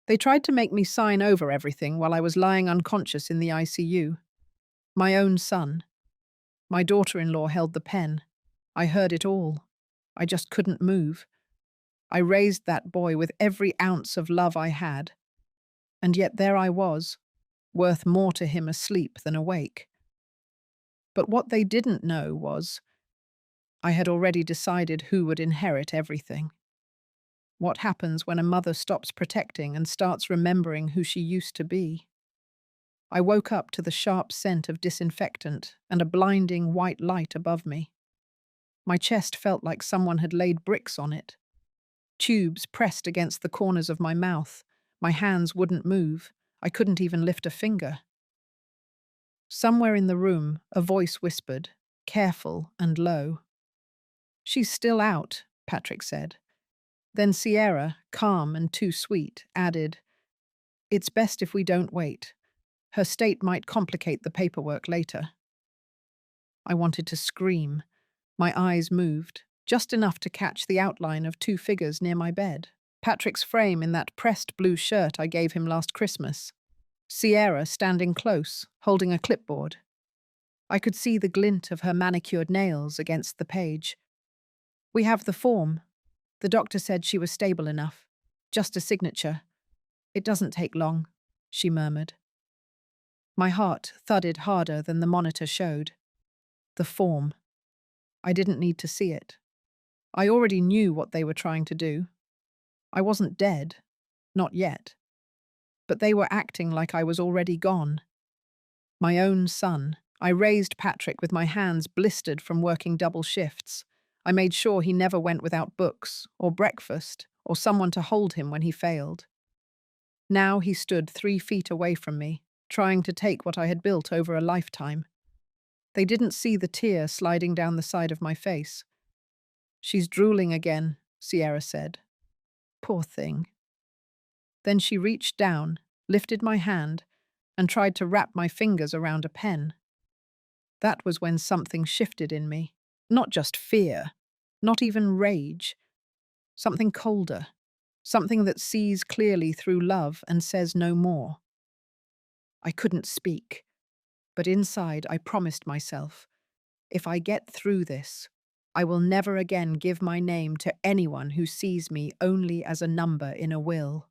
They tried to make me sign over everything while I was lying unconscious in the ICU. My own son. My daughter-in-law held the pen. I heard it all. I just couldn't move. I raised that boy with every ounce of love I had. And yet there I was, worth more to him asleep than awake. But what they didn't know was I had already decided who would inherit everything. What happens when a mother stops protecting and starts remembering who she used to be? I woke up to the sharp scent of disinfectant and a blinding white light above me. My chest felt like someone had laid bricks on it. Tubes pressed against the corners of my mouth. My hands wouldn't move. I couldn't even lift a finger. Somewhere in the room, a voice whispered, careful and low. "She's still out," Patrick said. Then Sierra, calm and too sweet, added, "It's best if we don't wait. Her state might complicate the paperwork later." I wanted to scream. My eyes moved, just enough to catch the outline of two figures near my bed. Patrick's frame in that pressed blue shirt I gave him last Christmas. Sierra standing close, holding a clipboard. I could see the glint of her manicured nails against the page. "We have the form. The doctor said she was stable enough. Just a signature. It doesn't take long," she murmured. My heart thudded harder than the monitor showed. The form. I didn't need to see it. I already knew what they were trying to do. I wasn't dead. Not yet. But they were acting like I was already gone. My own son. I raised Patrick with my hands blistered from working double shifts. I made sure he never went without books, or breakfast, or someone to hold him when he failed. Now he stood 3 feet away from me, trying to take what I had built over a lifetime. They didn't see the tear sliding down the side of my face. "She's drooling again," Sierra said. "Poor thing." Then she reached down, lifted my hand, and tried to wrap my fingers around a pen. That was when something shifted in me. Not just fear, not even rage. Something colder. Something that sees clearly through love and says no more. I couldn't speak, but inside I promised myself, if I get through this, I will never again give my name to anyone who sees me only as a number in a will.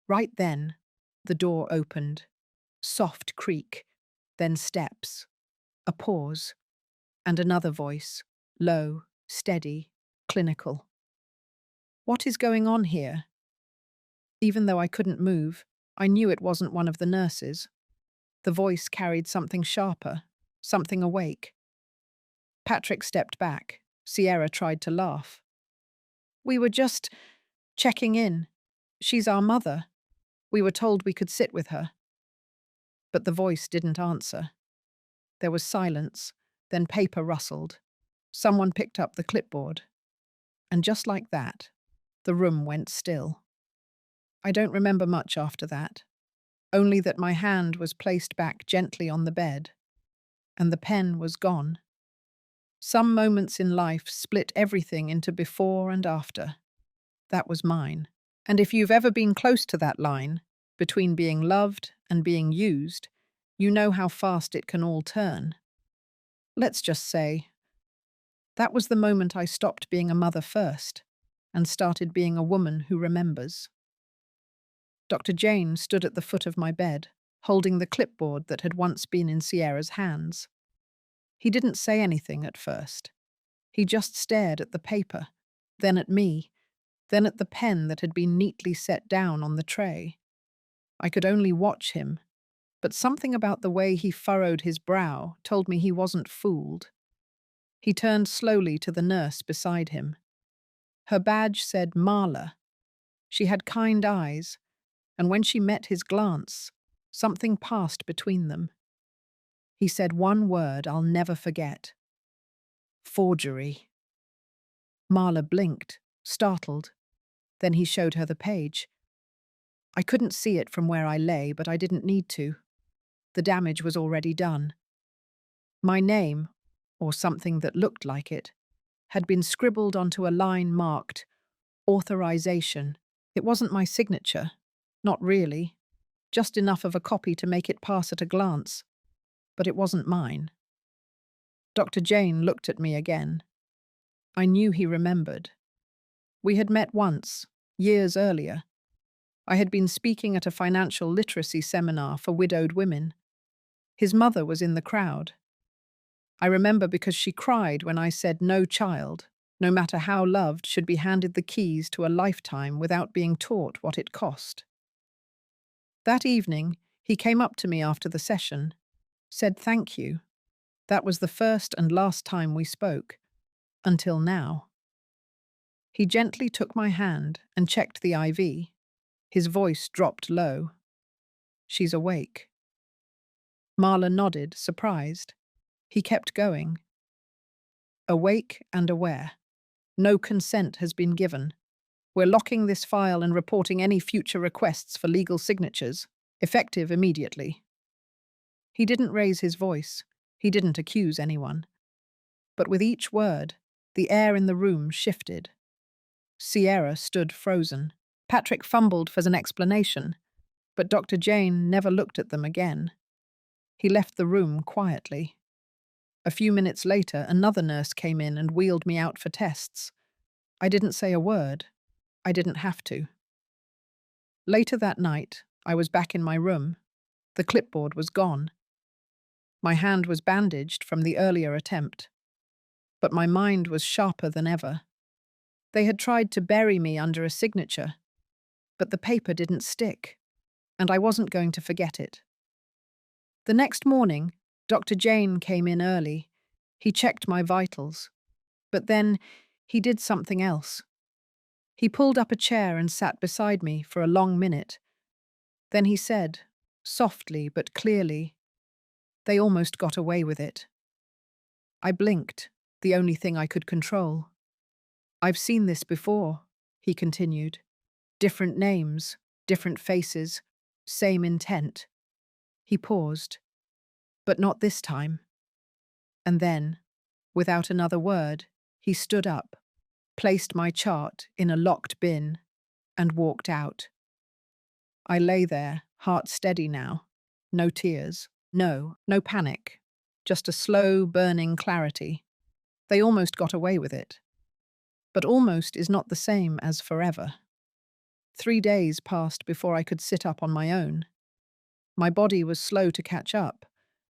Right then, the door opened. Soft creak, then steps, a pause, and another voice, low, steady, clinical. "What is going on here?" Even though I couldn't move, I knew it wasn't one of the nurses. The voice carried something sharper, something awake. Patrick stepped back. Sierra tried to laugh. "We were just checking in. She's our mother. We were told we could sit with her." But the voice didn't answer. There was silence, then paper rustled. Someone picked up the clipboard. And just like that, the room went still. I don't remember much after that, only that my hand was placed back gently on the bed, and the pen was gone. Some moments in life split everything into before and after. That was mine. And if you've ever been close to that line, between being loved and being used, you know how fast it can all turn. Let's just say, that was the moment I stopped being a mother first and started being a woman who remembers. Dr. Jane stood at the foot of my bed, holding the clipboard that had once been in Sierra's hands. He didn't say anything at first. He just stared at the paper, then at me, then at the pen that had been neatly set down on the tray. I could only watch him, but something about the way he furrowed his brow told me he wasn't fooled. He turned slowly to the nurse beside him. Her badge said Marla. She had kind eyes, and when she met his glance, something passed between them. He said one word I'll never forget. "Forgery." Marla blinked, startled. Then he showed her the page. I couldn't see it from where I lay, but I didn't need to. The damage was already done. My name, or something that looked like it, had been scribbled onto a line marked Authorization It wasn't my signature. Not really. Just enough of a copy to make it pass at a glance. But it wasn't mine. Dr. Jane looked at me again. I knew he remembered. We had met once, years earlier. I had been speaking at a financial literacy seminar for widowed women. His mother was in the crowd. I remember because she cried when I said no child, no matter how loved, should be handed the keys to a lifetime without being taught what it cost. That evening, he came up to me after the session, said thank you. That was the first and last time we spoke, until now. He gently took my hand and checked the IV. His voice dropped low. She's awake. Marla nodded, surprised. He kept going. Awake and aware. No consent has been given. We're locking this file and reporting any future requests for legal signatures, effective immediately. He didn't raise his voice. He didn't accuse anyone. But with each word, the air in the room shifted. Sierra stood frozen. Patrick fumbled for an explanation, but Dr. Jane never looked at them again. He left the room quietly. A few minutes later, another nurse came in and wheeled me out for tests. I didn't say a word. I didn't have to. Later that night, I was back in my room. The clipboard was gone. My hand was bandaged from the earlier attempt. But my mind was sharper than ever. They had tried to bury me under a signature, but the paper didn't stick, and I wasn't going to forget it. The next morning, Dr. Jane came in early. He checked my vitals. But then, he did something else. He pulled up a chair and sat beside me for a long minute. Then he said, softly but clearly, "They almost got away with it." I blinked, the only thing I could control. "I've seen this before," he continued. "Different names, different faces, same intent." He paused. "But not this time." And then, without another word, he stood up, placed my chart in a locked bin, and walked out. I lay there, heart steady now. No tears. No panic. Just a slow, burning clarity. They almost got away with it. But almost is not the same as forever. 3 days passed before I could sit up on my own. My body was slow to catch up,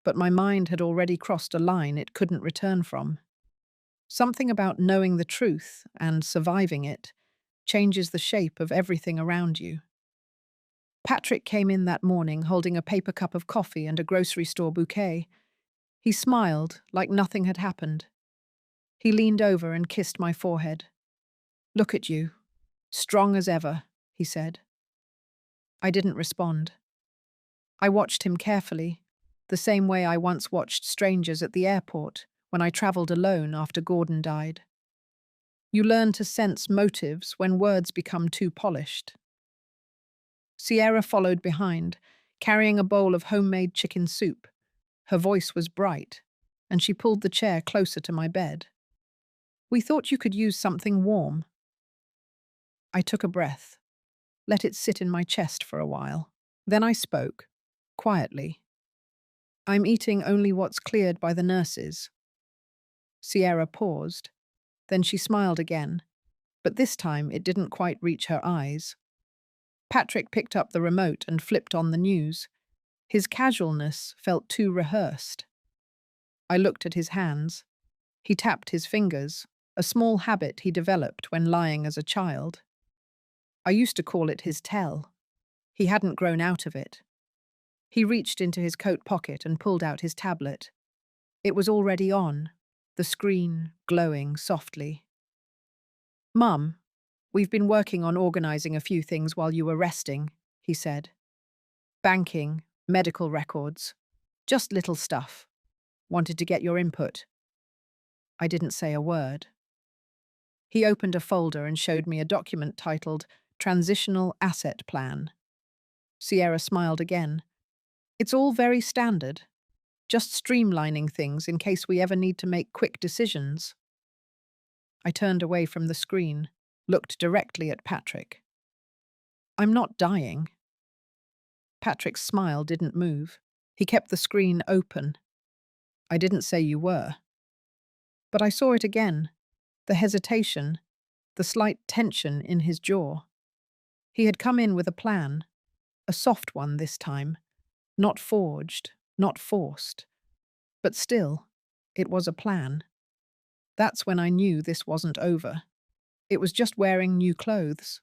but my mind had already crossed a line it couldn't return from. Something about knowing the truth and surviving it changes the shape of everything around you. Patrick came in that morning holding a paper cup of coffee and a grocery store bouquet. He smiled like nothing had happened. He leaned over and kissed my forehead. "Look at you. Strong as ever," he said. I didn't respond. I watched him carefully, the same way I once watched strangers at the airport when I traveled alone after Gordon died. You learn to sense motives when words become too polished. Sierra followed behind, carrying a bowl of homemade chicken soup. Her voice was bright, and she pulled the chair closer to my bed. "We thought you could use something warm." I took a breath, let it sit in my chest for a while. Then I spoke, quietly. "I'm eating only what's cleared by the nurses." Sierra paused. Then she smiled again, but this time it didn't quite reach her eyes. Patrick picked up the remote and flipped on the news. His casualness felt too rehearsed. I looked at his hands. He tapped his fingers, a small habit he developed when lying as a child. I used to call it his tell. He hadn't grown out of it. He reached into his coat pocket and pulled out his tablet. It was already on, the screen glowing softly. "Mum, we've been working on organizing a few things while you were resting," he said. "Banking, medical records, just little stuff. Wanted to get your input." I didn't say a word. He opened a folder and showed me a document titled Transitional Asset Plan. Sierra smiled again. "It's all very standard, just streamlining things in case we ever need to make quick decisions." I turned away from the screen, looked directly at Patrick. I'm not dying. Patrick's smile didn't move. He kept the screen open. I didn't say you were. But I saw it again. The hesitation, the slight tension in his jaw. He had come in with a plan. A soft one this time. Not forged, not forced. But still, it was a plan. That's when I knew this wasn't over. It was just wearing new clothes.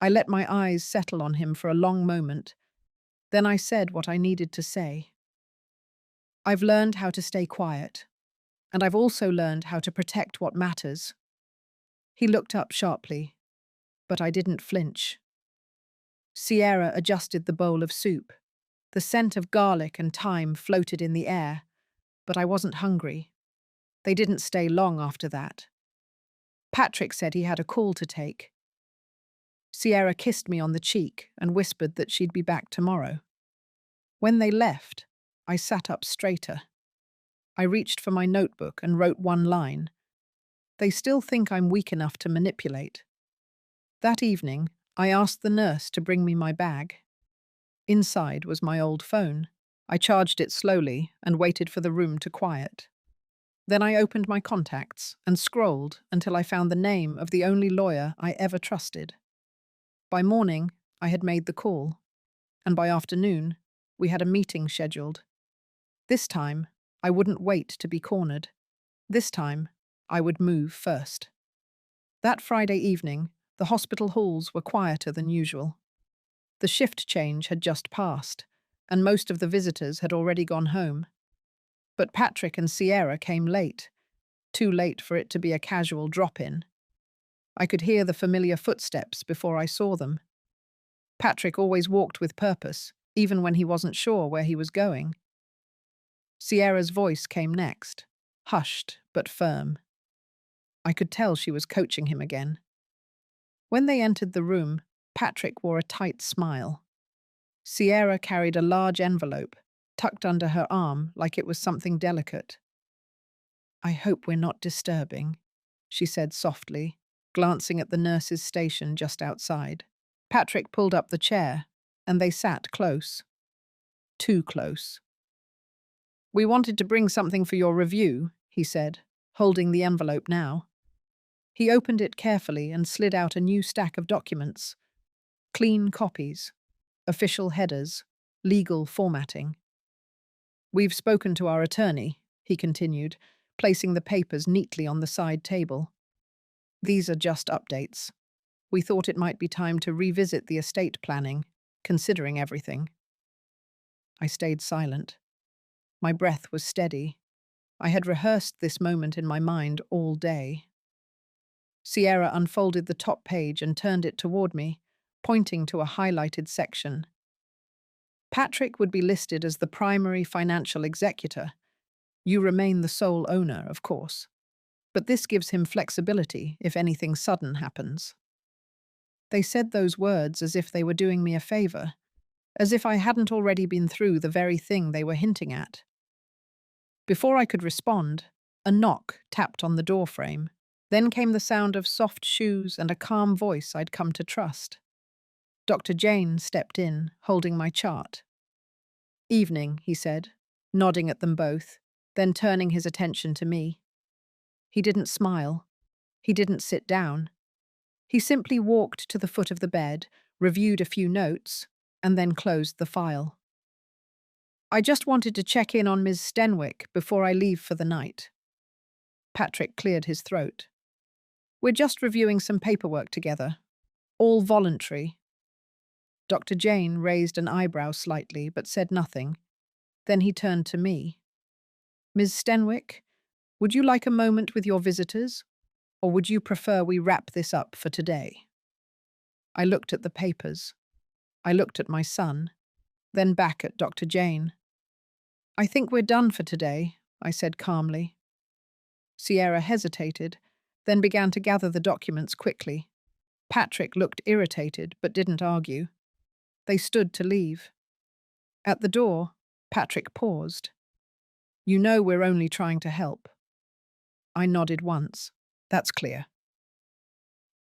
I let my eyes settle on him for a long moment. Then I said what I needed to say. I've learned how to stay quiet, and I've also learned how to protect what matters. He looked up sharply, but I didn't flinch. Sierra adjusted the bowl of soup. The scent of garlic and thyme floated in the air, but I wasn't hungry. They didn't stay long after that. Patrick said he had a call to take. Sierra kissed me on the cheek and whispered that she'd be back tomorrow. When they left, I sat up straighter. I reached for my notebook and wrote one line. They still think I'm weak enough to manipulate. That evening, I asked the nurse to bring me my bag. Inside was my old phone. I charged it slowly and waited for the room to quiet. Then I opened my contacts and scrolled until I found the name of the only lawyer I ever trusted. By morning, I had made the call, and by afternoon, we had a meeting scheduled. This time, I wouldn't wait to be cornered. This time, I would move first. That Friday evening, the hospital halls were quieter than usual. The shift change had just passed, and most of the visitors had already gone home. But Patrick and Sierra came late, too late for it to be a casual drop-in. I could hear the familiar footsteps before I saw them. Patrick always walked with purpose, even when he wasn't sure where he was going. Sierra's voice came next, hushed but firm. I could tell she was coaching him again. When they entered the room, Patrick wore a tight smile. Sierra carried a large envelope, tucked under her arm like it was something delicate. "I hope we're not disturbing," she said softly, glancing at the nurse's station just outside. Patrick pulled up the chair, and they sat close. Too close. "We wanted to bring something for your review," he said, holding the envelope now. He opened it carefully and slid out a new stack of documents. Clean copies, official headers, legal formatting. "We've spoken to our attorney," he continued, placing the papers neatly on the side table. "These are just updates. We thought it might be time to revisit the estate planning, considering everything." I stayed silent. My breath was steady. I had rehearsed this moment in my mind all day. Sierra unfolded the top page and turned it toward me, pointing to a highlighted section. Patrick would be listed as the primary financial executor. You remain the sole owner, of course. But this gives him flexibility if anything sudden happens. They said those words as if they were doing me a favor, as if I hadn't already been through the very thing they were hinting at. Before I could respond, a knock tapped on the doorframe. Then came the sound of soft shoes and a calm voice I'd come to trust. Dr. Jane stepped in, holding my chart. "Evening," he said, nodding at them both, then turning his attention to me. He didn't smile. He didn't sit down. He simply walked to the foot of the bed, reviewed a few notes, and then closed the file. "I just wanted to check in on Ms. Stenwick before I leave for the night." Patrick cleared his throat. "We're just reviewing some paperwork together. All voluntary." Dr. Jane raised an eyebrow slightly, but said nothing. Then he turned to me. "Ms. Stenwick, would you like a moment with your visitors, or would you prefer we wrap this up for today?" I looked at the papers. I looked at my son, then back at Dr. Jane. "I think we're done for today," I said calmly. Sierra hesitated, then began to gather the documents quickly. Patrick looked irritated, but didn't argue. They stood to leave. At the door, Patrick paused. "You know we're only trying to help." I nodded once. "That's clear."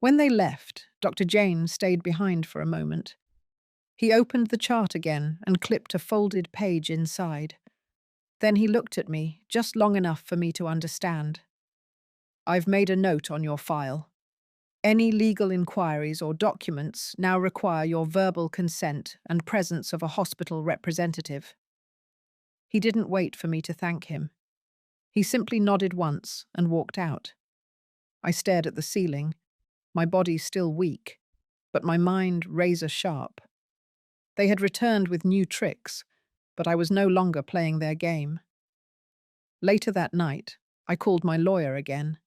When they left, Dr. Jane stayed behind for a moment. He opened the chart again and clipped a folded page inside. Then he looked at me, just long enough for me to understand. "I've made a note on your file. Any legal inquiries or documents now require your verbal consent and presence of a hospital representative." He didn't wait for me to thank him. He simply nodded once and walked out. I stared at the ceiling, my body still weak, but my mind razor sharp. They had returned with new tricks, but I was no longer playing their game. Later that night, I called my lawyer again.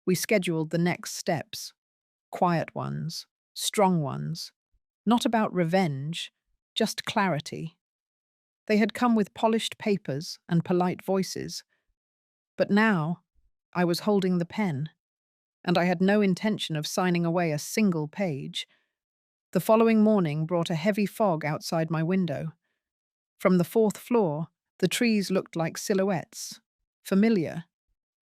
We scheduled the next steps, quiet ones, strong ones, not about revenge, just clarity. They had come with polished papers and polite voices, but now I was holding the pen, and I had no intention of signing away a single page. The following morning brought a heavy fog outside my window. From the fourth floor, the trees looked like silhouettes, familiar,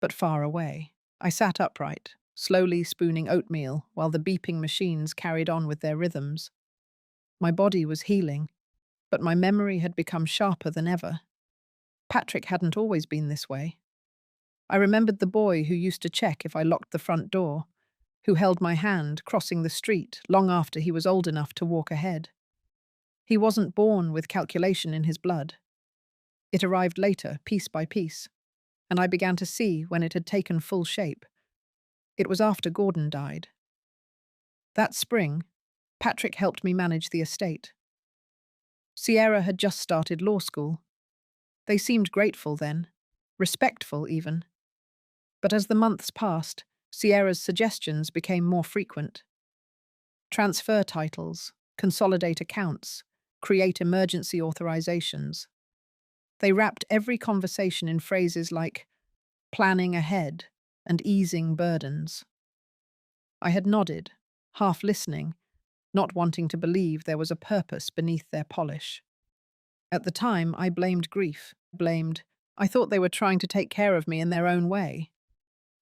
but far away. I sat upright, slowly spooning oatmeal while the beeping machines carried on with their rhythms. My body was healing, but my memory had become sharper than ever. Patrick hadn't always been this way. I remembered the boy who used to check if I locked the front door, who held my hand crossing the street long after he was old enough to walk ahead. He wasn't born with calculation in his blood. It arrived later, piece by piece, and I began to see when it had taken full shape. It was after Gordon died. That spring, Patrick helped me manage the estate. Sierra had just started law school. They seemed grateful then, respectful even. But as the months passed, Sierra's suggestions became more frequent. Transfer titles, consolidate accounts, create emergency authorizations. They wrapped every conversation in phrases like planning ahead and easing burdens. I had nodded, half listening, not wanting to believe there was a purpose beneath their polish. At the time, I blamed grief, I thought they were trying to take care of me in their own way.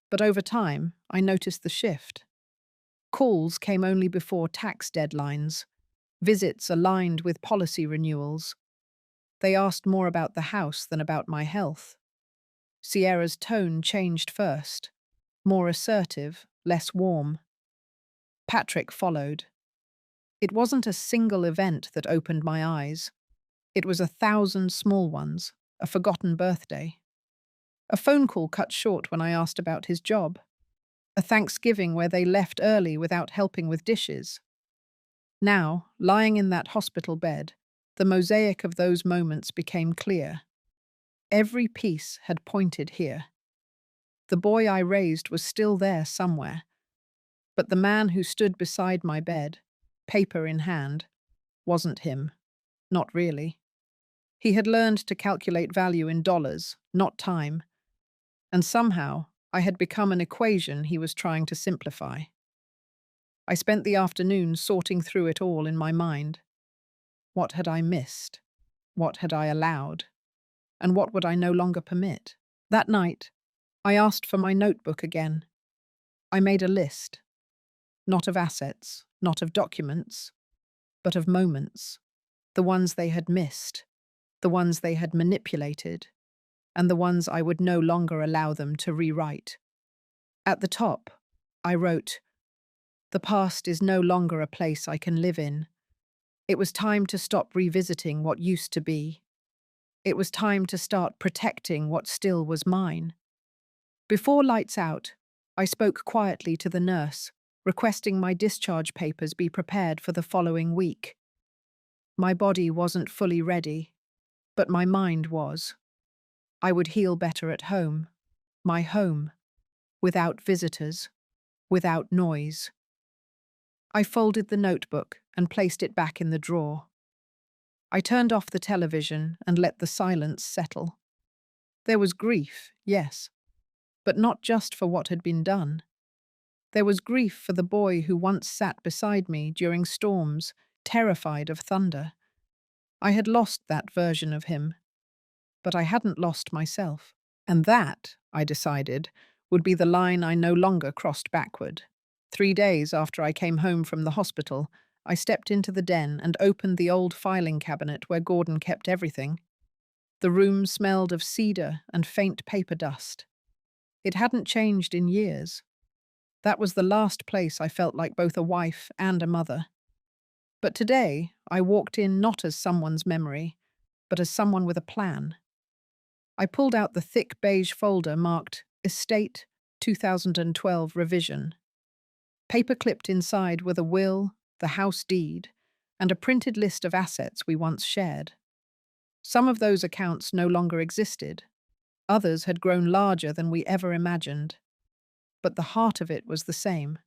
But over time, I noticed the shift. Calls came only before tax deadlines, visits aligned with policy renewals. They asked more about the house than about my health. Sierra's tone changed first, more assertive, less warm. Patrick followed. It wasn't a single event that opened my eyes. It was 1,000 small ones, a forgotten birthday. A phone call cut short when I asked about his job. A Thanksgiving where they left early without helping with dishes. Now, lying in that hospital bed, the mosaic of those moments became clear. Every piece had pointed here. The boy I raised was still there somewhere, but the man who stood beside my bed, paper in hand, wasn't him. Not really. He had learned to calculate value in dollars, not time, and somehow I had become an equation he was trying to simplify. I spent the afternoon sorting through it all in my mind. What had I missed? What had I allowed? And what would I no longer permit? That night, I asked for my notebook again. I made a list, not of assets, not of documents, but of moments, the ones they had missed, the ones they had manipulated, and the ones I would no longer allow them to rewrite. At the top, I wrote, "The past is no longer a place I can live in. It was time to stop revisiting what used to be. It was time to start protecting what still was mine." Before lights out, I spoke quietly to the nurse, requesting my discharge papers be prepared for the following week. My body wasn't fully ready, but my mind was. I would heal better at home, my home, without visitors, without noise. I folded the notebook and placed it back in the drawer. I turned off the television and let the silence settle. There was grief, yes, but not just for what had been done. There was grief for the boy who once sat beside me during storms, terrified of thunder. I had lost that version of him, but I hadn't lost myself. And that, I decided, would be the line I no longer crossed backward. 3 days after I came home from the hospital, I stepped into the den and opened the old filing cabinet where Gordon kept everything. The room smelled of cedar and faint paper dust. It hadn't changed in years. That was the last place I felt like both a wife and a mother. But today, I walked in not as someone's memory, but as someone with a plan. I pulled out the thick beige folder marked Estate 2012 Revision. Paper clipped inside were the will, the house deed, and a printed list of assets we once shared. Some of those accounts no longer existed. Others had grown larger than we ever imagined. But the heart of it was the same: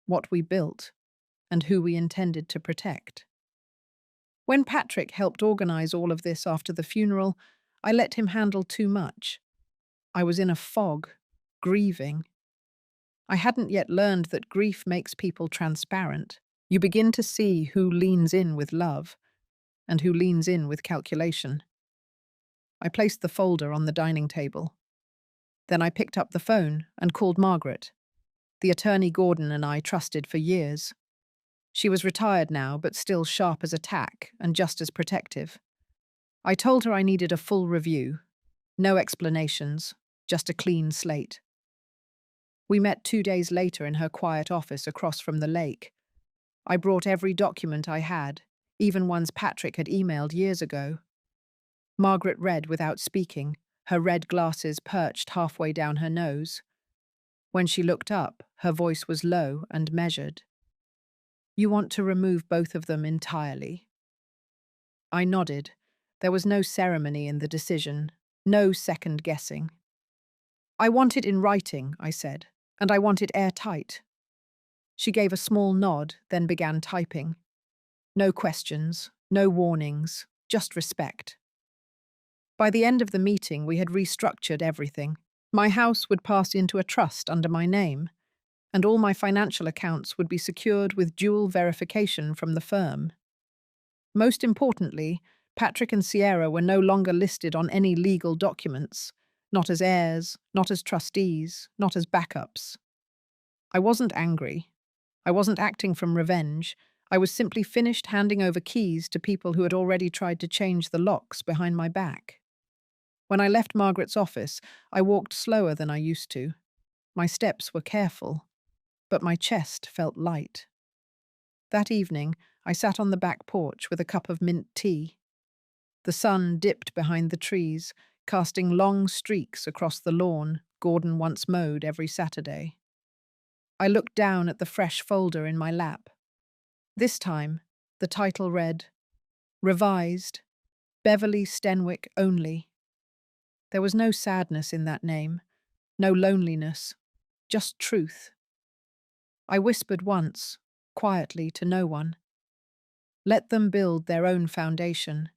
what we built and who we intended to protect. When Patrick helped organize all of this after the funeral, I let him handle too much. I was in a fog, grieving. I hadn't yet learned that grief makes people transparent. You begin to see who leans in with love and who leans in with calculation. I placed the folder on the dining table. Then I picked up the phone and called Margaret, the attorney Gordon and I trusted for years. She was retired now, but still sharp as a tack and just as protective. I told her I needed a full review. No explanations, just a clean slate. We met 2 days later in her quiet office across from the lake. I brought every document I had, even ones Patrick had emailed years ago. Margaret read without speaking, her red glasses perched halfway down her nose. When she looked up, her voice was low and measured. "You want to remove both of them entirely?" I nodded. There was no ceremony in the decision, no second guessing. "I want it in writing," I said, "and I want it airtight." She gave a small nod, then began typing. No questions, no warnings, just respect. By the end of the meeting, we had restructured everything. My house would pass into a trust under my name, and all my financial accounts would be secured with dual verification from the firm. Most importantly, Patrick and Sierra were no longer listed on any legal documents, not as heirs, not as trustees, not as backups. I wasn't angry. I wasn't acting from revenge. I was simply finished handing over keys to people who had already tried to change the locks behind my back. When I left Margaret's office, I walked slower than I used to. My steps were careful, but my chest felt light. That evening, I sat on the back porch with a cup of mint tea. The sun dipped behind the trees, casting long streaks across the lawn Gordon once mowed every Saturday. I looked down at the fresh folder in my lap. This time, the title read, Revised, Beverly Stenwick Only. There was no sadness in that name, no loneliness, just truth. I whispered once, quietly to no one. Let them build their own foundation.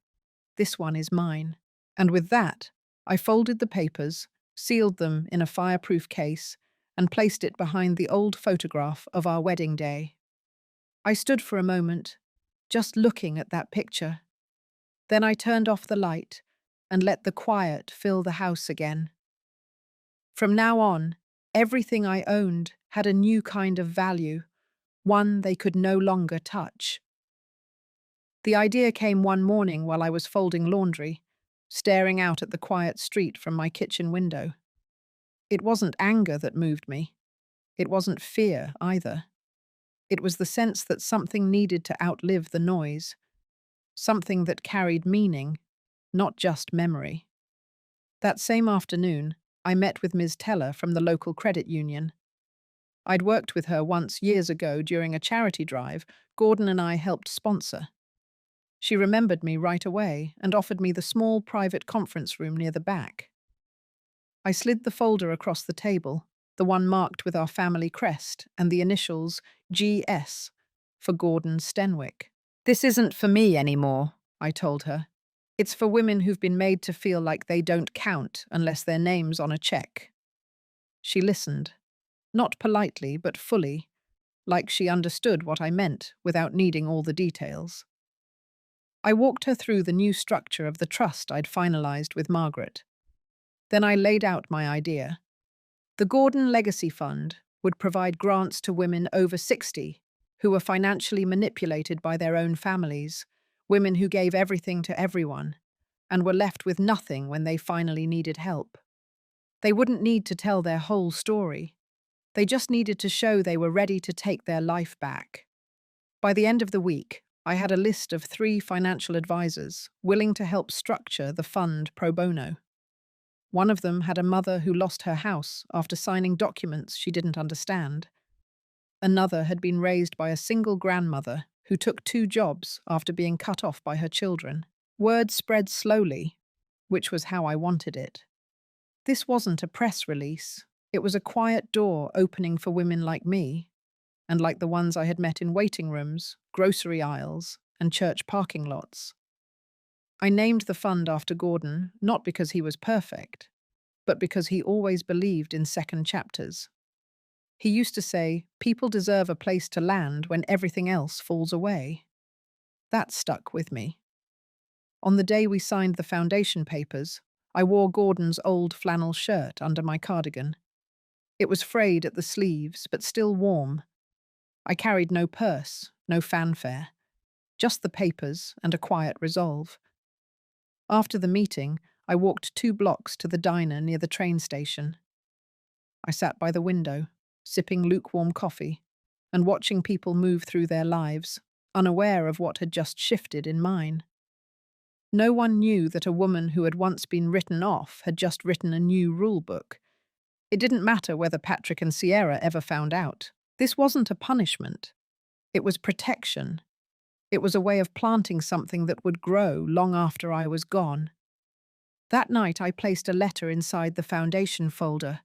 This one is mine. And with that, I folded the papers, sealed them in a fireproof case, and placed it behind the old photograph of our wedding day. I stood for a moment, just looking at that picture. Then I turned off the light and let the quiet fill the house again. From now on, everything I owned had a new kind of value, one they could no longer touch. The idea came one morning while I was folding laundry, staring out at the quiet street from my kitchen window. It wasn't anger that moved me. It wasn't fear either. It was the sense that something needed to outlive the noise, something that carried meaning, not just memory. That same afternoon, I met with Ms. Teller from the local credit union. I'd worked with her once years ago during a charity drive Gordon and I helped sponsor. She remembered me right away and offered me the small private conference room near the back. I slid the folder across the table, the one marked with our family crest and the initials GS for Gordon Stenwick. "This isn't for me anymore," I told her. "It's for women who've been made to feel like they don't count unless their name's on a check." She listened, not politely but fully, like she understood what I meant without needing all the details. I walked her through the new structure of the trust I'd finalized with Margaret. Then I laid out my idea. The Gordon Legacy Fund would provide grants to women over 60 who were financially manipulated by their own families, women who gave everything to everyone and were left with nothing when they finally needed help. They wouldn't need to tell their whole story. They just needed to show they were ready to take their life back. By the end of the week, I had a list of 3 financial advisors willing to help structure the fund pro bono. One of them had a mother who lost her house after signing documents she didn't understand. Another had been raised by a single grandmother who took 2 jobs after being cut off by her children. Word spread slowly, which was how I wanted it. This wasn't a press release. It was a quiet door opening for women like me, and like the ones I had met in waiting rooms, grocery aisles, and church parking lots. I named the fund after Gordon, not because he was perfect, but because he always believed in second chapters. He used to say, people deserve a place to land when everything else falls away. That stuck with me. On the day we signed the foundation papers, I wore Gordon's old flannel shirt under my cardigan. It was frayed at the sleeves, but still warm. I carried no purse, no fanfare, just the papers and a quiet resolve. After the meeting, I walked 2 blocks to the diner near the train station. I sat by the window, sipping lukewarm coffee, and watching people move through their lives, unaware of what had just shifted in mine. No one knew that a woman who had once been written off had just written a new rule book. It didn't matter whether Patrick and Sierra ever found out. This wasn't a punishment. It was protection. It was a way of planting something that would grow long after I was gone. That night I placed a letter inside the foundation folder.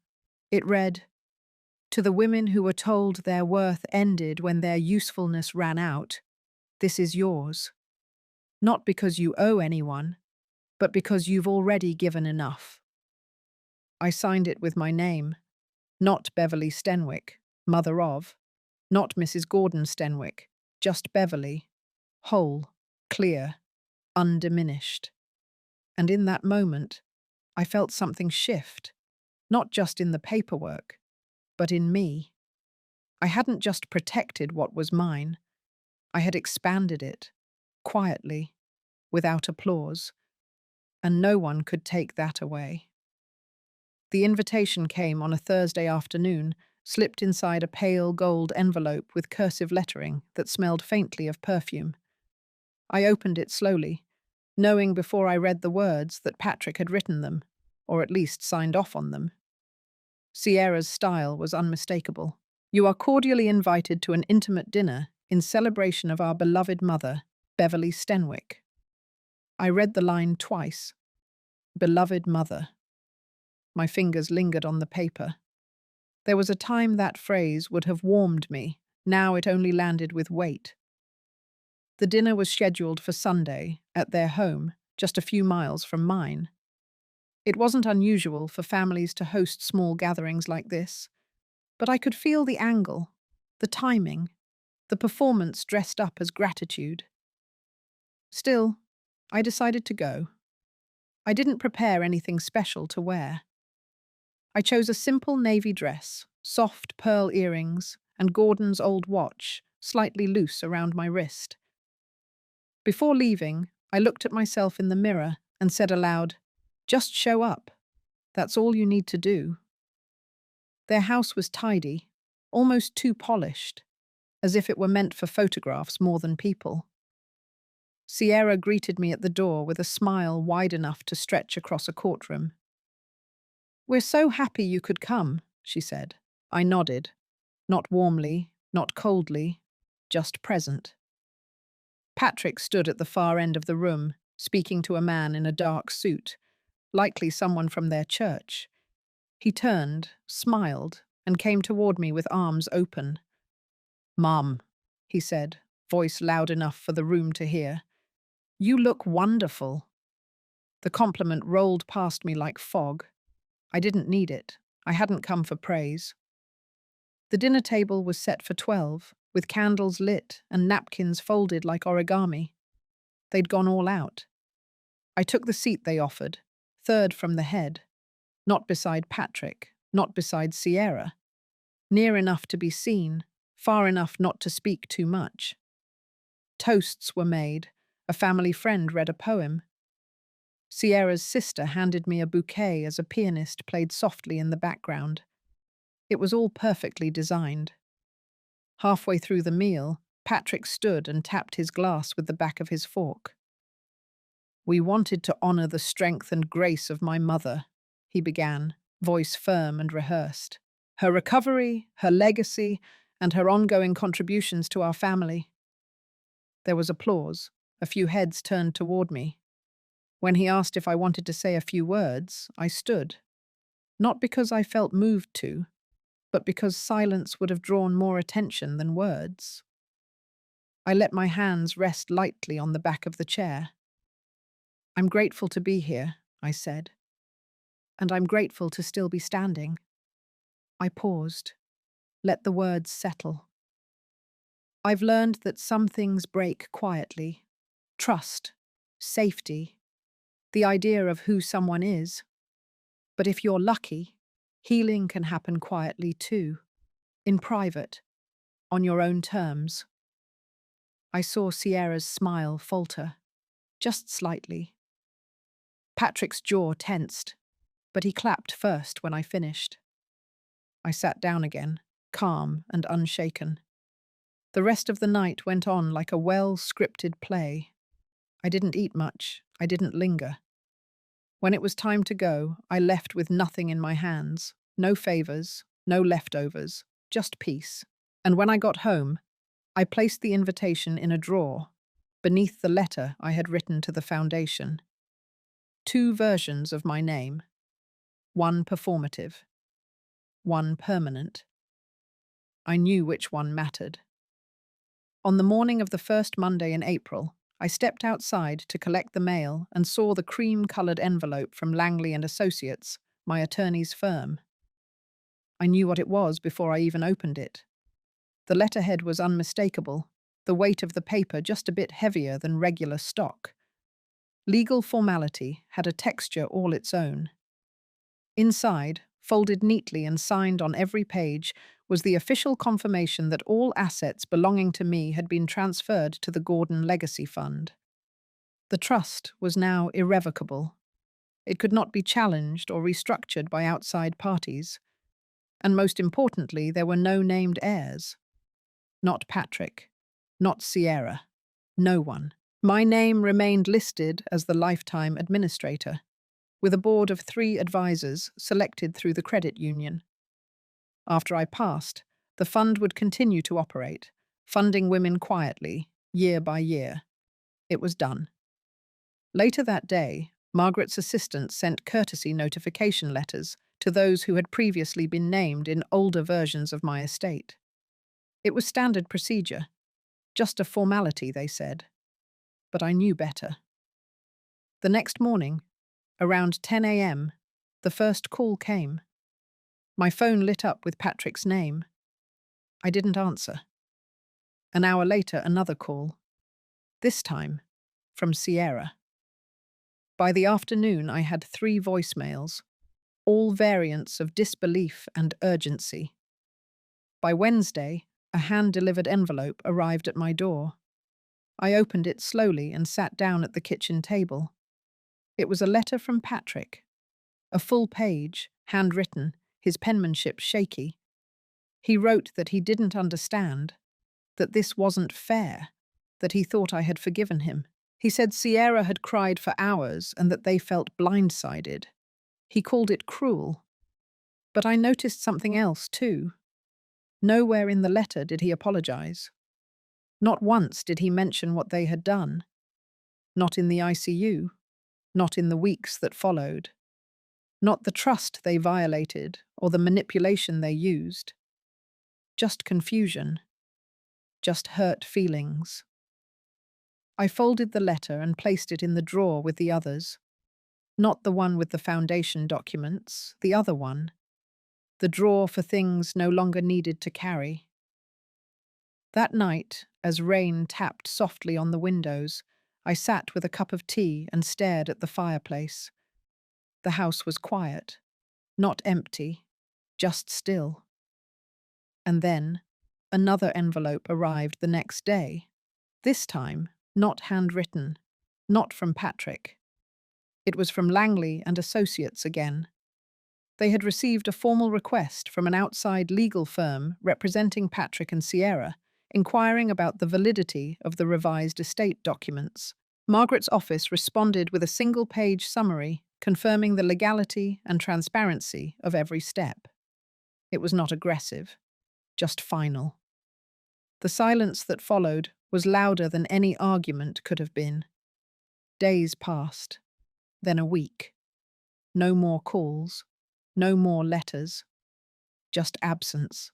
It read, "To the women who were told their worth ended when their usefulness ran out, this is yours. Not because you owe anyone, but because you've already given enough." I signed it with my name, not Beverly Stenwick, mother of, not Mrs. Gordon Stenwick, just Beverly, whole, clear, undiminished. And in that moment, I felt something shift, not just in the paperwork, but in me. I hadn't just protected what was mine, I had expanded it, quietly, without applause, and no one could take that away. The invitation came on a Thursday afternoon, slipped inside a pale gold envelope with cursive lettering that smelled faintly of perfume. I opened it slowly, knowing before I read the words that Patrick had written them, or at least signed off on them. Sierra's style was unmistakable. "You are cordially invited to an intimate dinner in celebration of our beloved mother, Beverly Stenwick." I read the line twice. Beloved mother. My fingers lingered on the paper. There was a time that phrase would have warmed me. Now it only landed with weight. The dinner was scheduled for Sunday, at their home, just a few miles from mine. It wasn't unusual for families to host small gatherings like this, but I could feel the angle, the timing, the performance dressed up as gratitude. Still, I decided to go. I didn't prepare anything special to wear. I chose a simple navy dress, soft pearl earrings, and Gordon's old watch, slightly loose around my wrist. Before leaving, I looked at myself in the mirror and said aloud, "Just show up. That's all you need to do." Their house was tidy, almost too polished, as if it were meant for photographs more than people. Sierra greeted me at the door with a smile wide enough to stretch across a courtroom. "We're so happy you could come," she said. I nodded, not warmly, not coldly, just present. Patrick stood at the far end of the room, speaking to a man in a dark suit, likely someone from their church. He turned, smiled, and came toward me with arms open. "Mom," he said, voice loud enough for the room to hear. "You look wonderful." The compliment rolled past me like fog. I didn't need it. I hadn't come for praise. The dinner table was set for 12, with candles lit and napkins folded like origami. They'd gone all out. I took the seat they offered, third from the head. Not beside Patrick, not beside Sierra. near enough to be seen, far enough not to speak too much. Toasts were made, a family friend read a poem. Sierra's sister handed me a bouquet as a pianist played softly in the background. It was all perfectly designed. Halfway through the meal, Patrick stood and tapped his glass with the back of his fork. "We wanted to honor the strength and grace of my mother," he began, voice firm and rehearsed. "Her recovery, her legacy, and her ongoing contributions to our family." There was applause. A few heads turned toward me. When he asked if I wanted to say a few words, I stood. Not because I felt moved to, but because silence would have drawn more attention than words. I let my hands rest lightly on the back of the chair. "I'm grateful to be here," I said. "And I'm grateful to still be standing." I paused, let the words settle. I've learned that some things break quietly. Trust, safety, the idea of who someone is. But if you're lucky, healing can happen quietly too, in private, on your own terms. I saw Sierra's smile falter, just slightly. Patrick's jaw tensed, but he clapped first when I finished. I sat down again, calm and unshaken. The rest of the night went on like a well-scripted play. I didn't eat much, I didn't linger. When it was time to go, I left with nothing in my hands. No favors, no leftovers, just peace. And when I got home, I placed the invitation in a drawer, beneath the letter I had written to the foundation. 2 versions of my name. One performative, one permanent. I knew which one mattered. On the morning of the first Monday in April, I stepped outside to collect the mail and saw the cream-colored envelope from Langley and Associates, my attorney's firm. I knew what it was before I even opened it. The letterhead was unmistakable, the weight of the paper just a bit heavier than regular stock. Legal formality had a texture all its own. Inside, folded neatly and signed on every page, was the official confirmation that all assets belonging to me had been transferred to the Gordon Legacy Fund. The trust was now irrevocable. It could not be challenged or restructured by outside parties. And most importantly, there were no named heirs. Not Patrick. Not Sierra. No one. My name remained listed as the lifetime administrator, with a board of 3 advisors selected through the credit union. After I passed, the fund would continue to operate, funding women quietly, year by year. It was done. Later that day, Margaret's assistant sent courtesy notification letters to those who had previously been named in older versions of my estate. It was standard procedure, just a formality, they said. But I knew better. The next morning, around 10 a.m., the first call came. My phone lit up with Patrick's name. I didn't answer. An hour later, another call. This time, from Sierra. By the afternoon, I had 3 voicemails, all variants of disbelief and urgency. By Wednesday, a hand-delivered envelope arrived at my door. I opened it slowly and sat down at the kitchen table. It was a letter from Patrick. A full page, handwritten, his penmanship shaky. He wrote that he didn't understand, that this wasn't fair, that he thought I had forgiven him. He said Sierra had cried for hours and that they felt blindsided. He called it cruel. But I noticed something else, too. Nowhere in the letter did he apologize. Not once did he mention what they had done. Not in the ICU. Not in the weeks that followed. Not the trust they violated or the manipulation they used. Just confusion. Just hurt feelings. I folded the letter and placed it in the drawer with the others. Not the one with the foundation documents, the other one. The drawer for things no longer needed to carry. That night, as rain tapped softly on the windows, I sat with a cup of tea and stared at the fireplace. The house was quiet, not empty, just still. And then another envelope arrived the next day. This time, not handwritten, not from Patrick. It was from Langley and Associates again. They had received a formal request from an outside legal firm representing Patrick and Sierra, inquiring about the validity of the revised estate documents. Margaret's office responded with a single-page summary confirming the legality and transparency of every step. It was not aggressive, just final. The silence that followed was louder than any argument could have been. Days passed, then a week. No more calls, no more letters, just absence.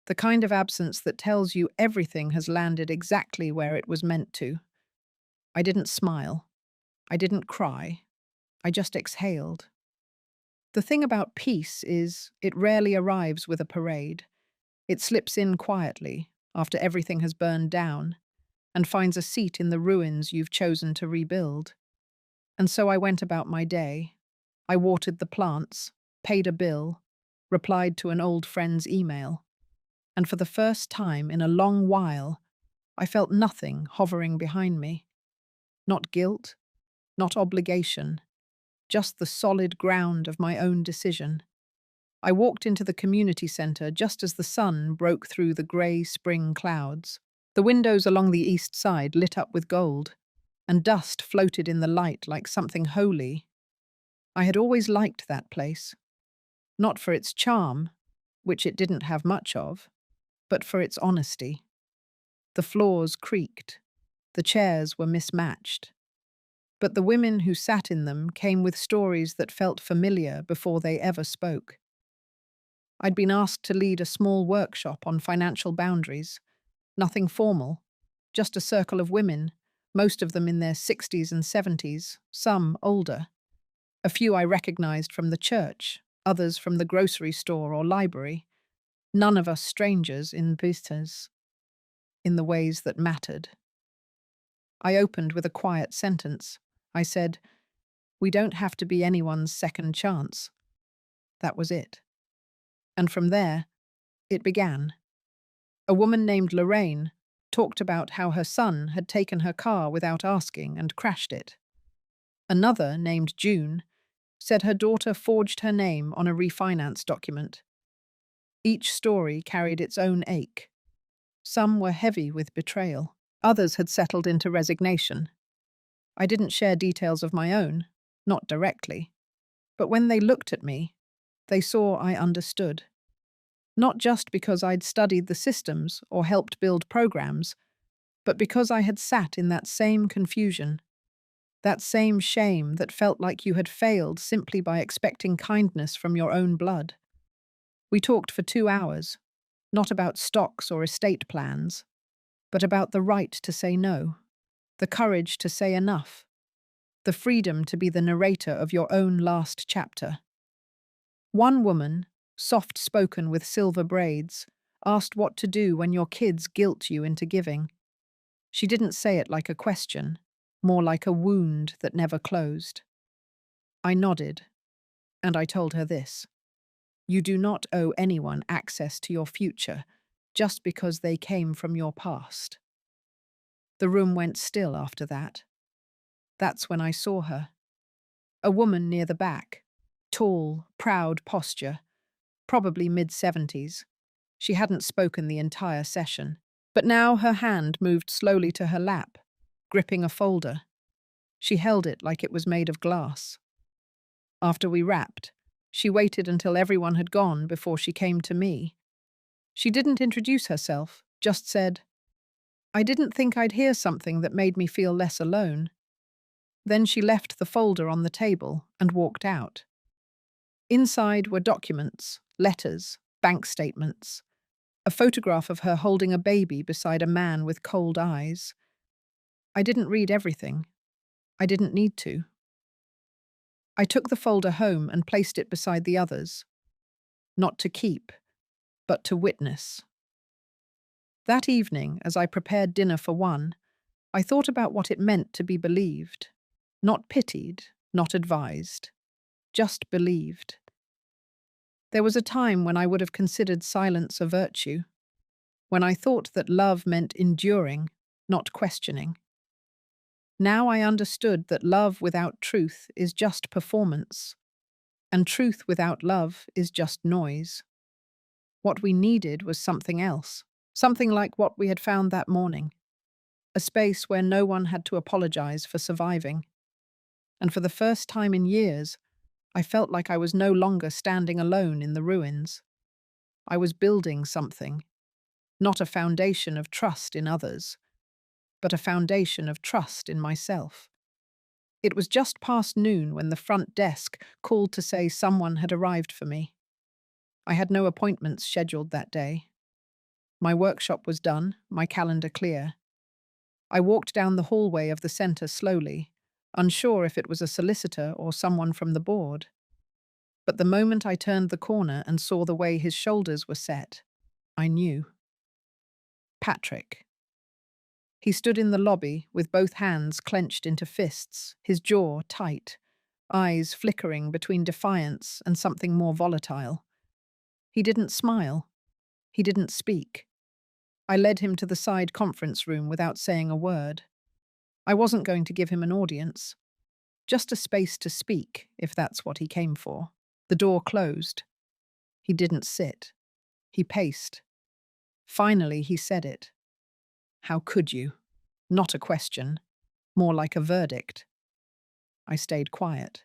The kind of absence that tells you everything has landed exactly where it was meant to. I didn't smile. I didn't cry. I just exhaled. The thing about peace is it rarely arrives with a parade. It slips in quietly after everything has burned down and finds a seat in the ruins you've chosen to rebuild. And so I went about my day. I watered the plants, paid a bill, replied to an old friend's email. And for the first time in a long while, I felt nothing hovering behind me. Not guilt, not obligation, just the solid ground of my own decision. I walked into the community centre just as the sun broke through the grey spring clouds. The windows along the east side lit up with gold, and dust floated in the light like something holy. I had always liked that place, not for its charm, which it didn't have much of, but for its honesty. The floors creaked, the chairs were mismatched, but the women who sat in them came with stories that felt familiar before they ever spoke. I'd been asked to lead a small workshop on financial boundaries, nothing formal, just a circle of women, most of them in their 60s and 70s, some older. A few I recognized from the church, others from the grocery store or library. None of us strangers in business, in the ways that mattered. I opened with a quiet sentence. I said, "We don't have to be anyone's second chance." That was it. And from there, it began. A woman named Lorraine talked about how her son had taken her car without asking and crashed it. Another, named June, said her daughter forged her name on a refinance document. Each story carried its own ache. Some were heavy with betrayal. Others had settled into resignation. I didn't share details of my own, not directly. But when they looked at me, they saw I understood. Not just because I'd studied the systems or helped build programs, but because I had sat in that same confusion, that same shame that felt like you had failed simply by expecting kindness from your own blood. We talked for 2 hours, not about stocks or estate plans, but about the right to say no, the courage to say enough, the freedom to be the narrator of your own last chapter. One woman, soft-spoken with silver braids, asked what to do when your kids guilt you into giving. She didn't say it like a question, more like a wound that never closed. I nodded, and I told her this. You do not owe anyone access to your future just because they came from your past. The room went still after that. That's when I saw her. A woman near the back, tall, proud posture, probably mid-70s. She hadn't spoken the entire session, but now her hand moved slowly to her lap, gripping a folder. She held it like it was made of glass. After we wrapped, she waited until everyone had gone before she came to me. She didn't introduce herself, just said, "I didn't think I'd hear something that made me feel less alone." Then she left the folder on the table and walked out. Inside were documents, letters, bank statements, a photograph of her holding a baby beside a man with cold eyes. I didn't read everything. I didn't need to. I took the folder home and placed it beside the others. Not to keep, but to witness. That evening, as I prepared dinner for one, I thought about what it meant to be believed. Not pitied, not advised. Just believed. There was a time when I would have considered silence a virtue, when I thought that love meant enduring, not questioning. Now I understood that love without truth is just performance, and truth without love is just noise. What we needed was something else, something like what we had found that morning, a space where no one had to apologize for surviving. And for the first time in years, I felt like I was no longer standing alone in the ruins. I was building something, not a foundation of trust in others, but a foundation of trust in myself. It was just past noon when the front desk called to say someone had arrived for me. I had no appointments scheduled that day. My workshop was done, my calendar clear. I walked down the hallway of the centre slowly, unsure if it was a solicitor or someone from the board. But the moment I turned the corner and saw the way his shoulders were set, I knew. Patrick. He stood in the lobby with both hands clenched into fists, his jaw tight, eyes flickering between defiance and something more volatile. He didn't smile. He didn't speak. I led him to the side conference room without saying a word. I wasn't going to give him an audience, just a space to speak, if that's what he came for. The door closed. He didn't sit. He paced. Finally, he said it. How could you? Not a question, more like a verdict. I stayed quiet.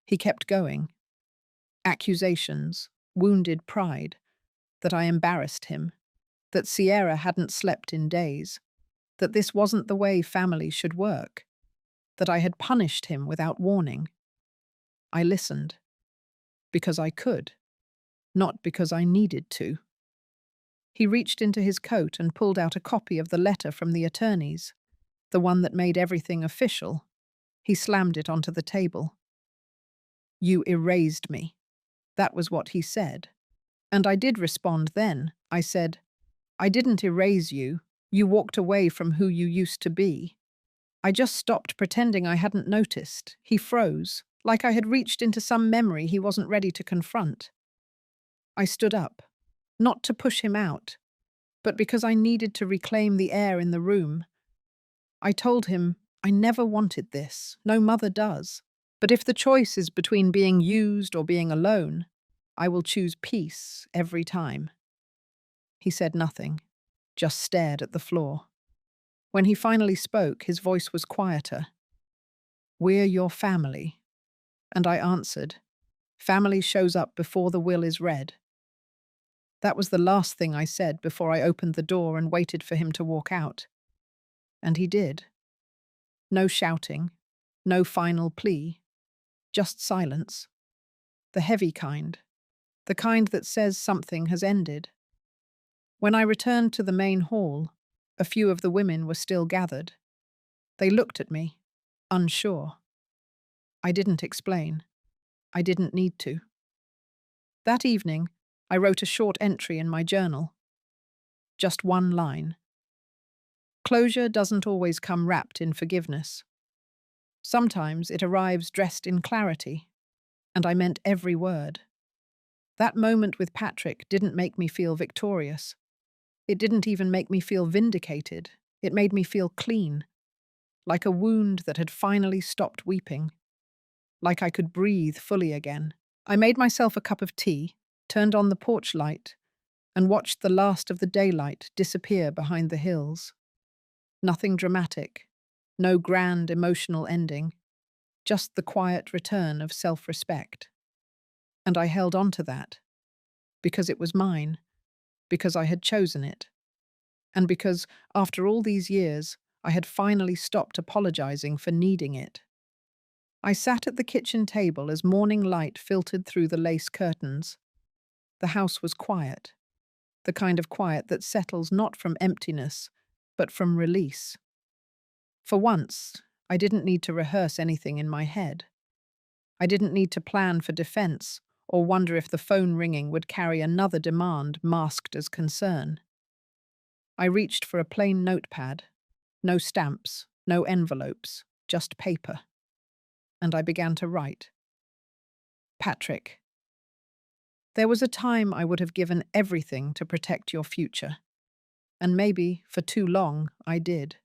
He kept going. Accusations, wounded pride, that I embarrassed him, that Sierra hadn't slept in days, that this wasn't the way family should work, that I had punished him without warning. I listened. Because I could, not because I needed to. He reached into his coat and pulled out a copy of the letter from the attorneys, the one that made everything official. He slammed it onto the table. You erased me. That was what he said. And I did respond then. I said, I didn't erase you. You walked away from who you used to be. I just stopped pretending I hadn't noticed. He froze, like I had reached into some memory he wasn't ready to confront. I stood up, not to push him out, but because I needed to reclaim the air in the room. I told him, I never wanted this. No mother does. But if the choice is between being used or being alone, I will choose peace every time. He said nothing, just stared at the floor. When he finally spoke, his voice was quieter. We're your family. And I answered, family shows up before the will is read. That was the last thing I said before I opened the door and waited for him to walk out. And he did. No shouting, no final plea, just silence. The heavy kind, the kind that says something has ended. When I returned to the main hall, a few of the women were still gathered. They looked at me, unsure. I didn't explain. I didn't need to. That evening, I wrote a short entry in my journal. Just one line. Closure doesn't always come wrapped in forgiveness. Sometimes it arrives dressed in clarity, and I meant every word. That moment with Patrick didn't make me feel victorious. It didn't even make me feel vindicated. It made me feel clean, like a wound that had finally stopped weeping, like I could breathe fully again. I made myself a cup of tea, turned on the porch light, and watched the last of the daylight disappear behind the hills. Nothing dramatic, no grand emotional ending, just the quiet return of self-respect. And I held on to that, because it was mine, because I had chosen it, and because, after all these years, I had finally stopped apologizing for needing it. I sat at the kitchen table as morning light filtered through the lace curtains. The house was quiet, the kind of quiet that settles not from emptiness, but from release. For once, I didn't need to rehearse anything in my head. I didn't need to plan for defense or wonder if the phone ringing would carry another demand masked as concern. I reached for a plain notepad, no stamps, no envelopes, just paper. And I began to write. Patrick, There was a time I would have given everything to protect your future. And maybe, for too long, I did.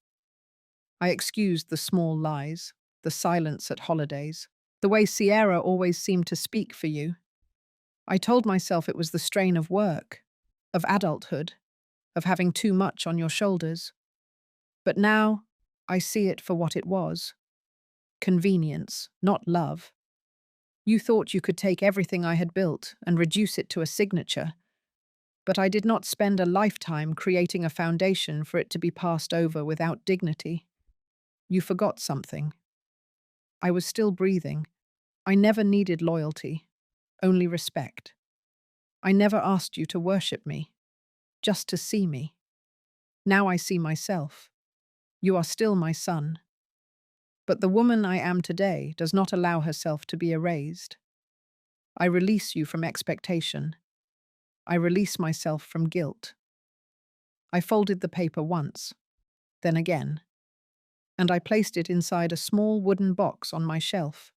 I excused the small lies, the silence at holidays, the way Sierra always seemed to speak for you. I told myself it was the strain of work, of adulthood, of having too much on your shoulders. But now, I see it for what it was. Convenience, not love. You thought you could take everything I had built and reduce it to a signature, but I did not spend a lifetime creating a foundation for it to be passed over without dignity. You forgot something. I was still breathing. I never needed loyalty, only respect. I never asked you to worship me, just to see me. Now I see myself. You are still my son. But the woman I am today does not allow herself to be erased. I release you from expectation. I release myself from guilt. I folded the paper once, then again, and I placed it inside a small wooden box on my shelf.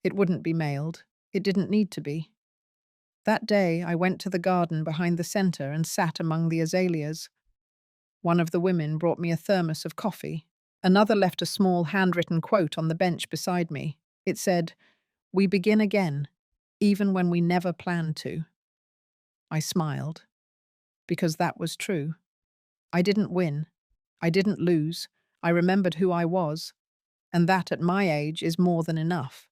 It wouldn't be mailed. It didn't need to be. That day, I went to the garden behind the center and sat among the azaleas. One of the women brought me a thermos of coffee. Another left a small handwritten quote on the bench beside me. It said, "We begin again, even when we never planned to." I smiled, because that was true. I didn't win. I didn't lose. I remembered who I was, and that at my age is more than enough.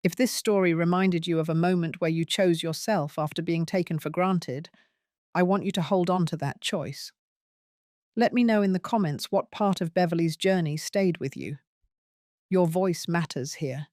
If this story reminded you of a moment where you chose yourself after being taken for granted, I want you to hold on to that choice. Let me know in the comments what part of Beverly's journey stayed with you. Your voice matters here.